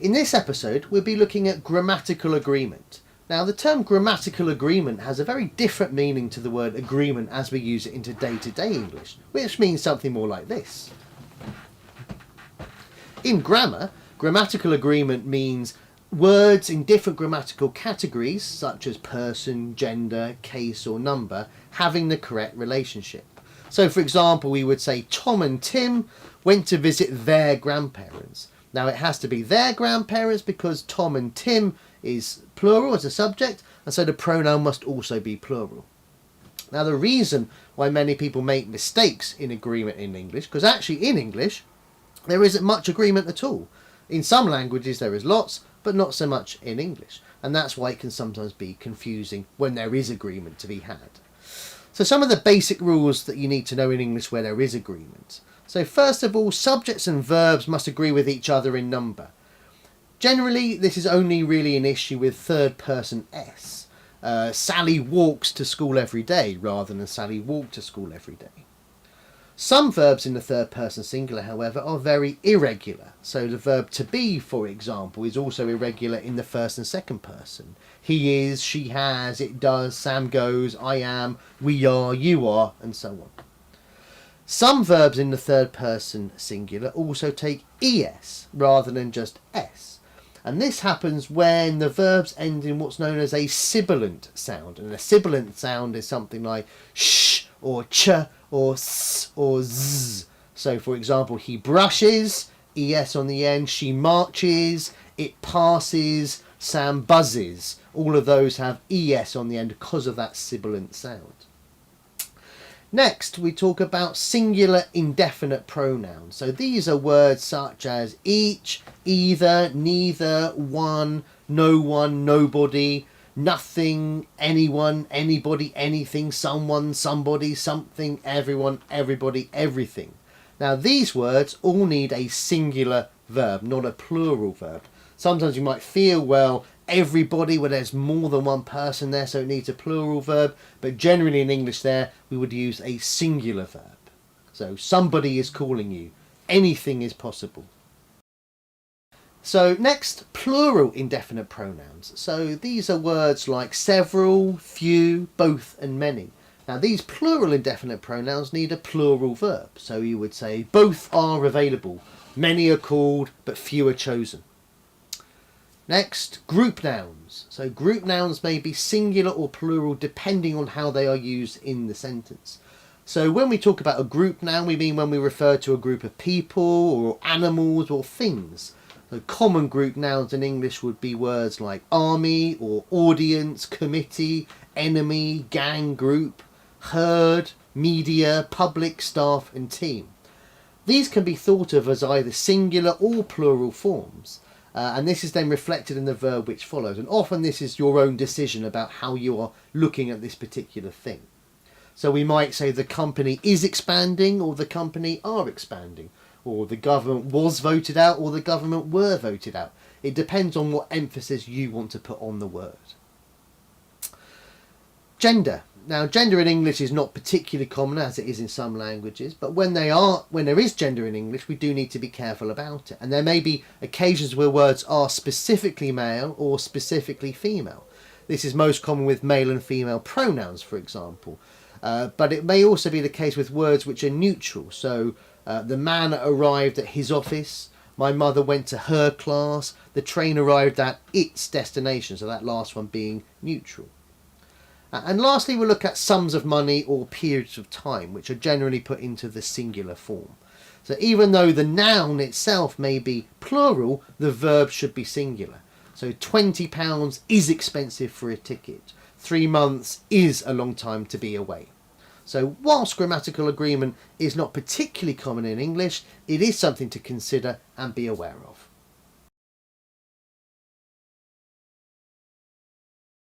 In this episode, we'll be looking at grammatical agreement. Now, the term grammatical agreement has a very different meaning to the word agreement as we use it into day-to-day English, which means something more like this. In grammar, grammatical agreement means words in different grammatical categories, such as person, gender, case or number, having the correct relationship. So, for example, we would say Tom and Tim went to visit their grandparents. Now, it has to be their grandparents because Tom and Tim is plural as a subject, and so the pronoun must also be plural. Now, the reason why many people make mistakes in agreement in English, because actually in English, there isn't much agreement at all. In some languages there is lots, but not so much in English. And that's why it can sometimes be confusing when there is agreement to be had. So some of the basic rules that you need to know in English where there is agreement. So first of all, subjects and verbs must agree with each other in number. Generally, this is only really an issue with third person S. Sally walks to school every day rather than Sally walked to school every day. Some verbs in the third person singular, however, are very irregular. So the verb to be, for example, is also irregular in the first and second person. He is, she has, it does, Sam goes, I am, we are, you are, and so on. Some verbs in the third person singular also take es rather than just s. And this happens when the verbs end in what's known as a sibilant sound. And a sibilant sound is something like sh or ch or s or z. So, for example, he brushes, es on the end, she marches, it passes, Sam buzzes. All of those have es on the end because of that sibilant sound. Next, we talk about singular indefinite pronouns. So these are words such as each, either, neither, one, nobody, nothing, anyone, anybody, anything, someone, somebody, something, everyone, everybody, everything. Now these words all need a singular verb, not a plural verb. Sometimes you might feel, well, everybody, where there's more than one person there, so it needs a plural verb, but generally in English there we would use a singular verb. So somebody is calling you, anything is possible. So next, plural indefinite pronouns. So these are words like several, few, both and many. Now these plural indefinite pronouns need a plural verb. So you would say both are available, many are called, but few are chosen. Next, group nouns. So group nouns may be singular or plural depending on how they are used in the sentence. So when we talk about a group noun, we mean when we refer to a group of people or animals or things. So common group nouns in English would be words like army or audience, committee, enemy, gang, group, herd, media, public, staff and team. These can be thought of as either singular or plural forms. And this is then reflected in the verb which follows. And often this is your own decision about how you are looking at this particular thing. So we might say the company is expanding or the company are expanding. Or the government was voted out or the government were voted out. It depends on what emphasis you want to put on the word. Gender. Now, gender in English is not particularly common as it is in some languages, but when there is gender in English, we do need to be careful about it. And there may be occasions where words are specifically male or specifically female. This is most common with male and female pronouns, for example. But it may also be the case with words which are neutral. So, the man arrived at his office, my mother went to her class, the train arrived at its destination. So that last one being neutral. And lastly, we'll look at sums of money or periods of time, which are generally put into the singular form. So even though the noun itself may be plural, the verb should be singular. So £20 is expensive for a ticket. 3 months is a long time to be away. So whilst grammatical agreement is not particularly common in English, it is something to consider and be aware of.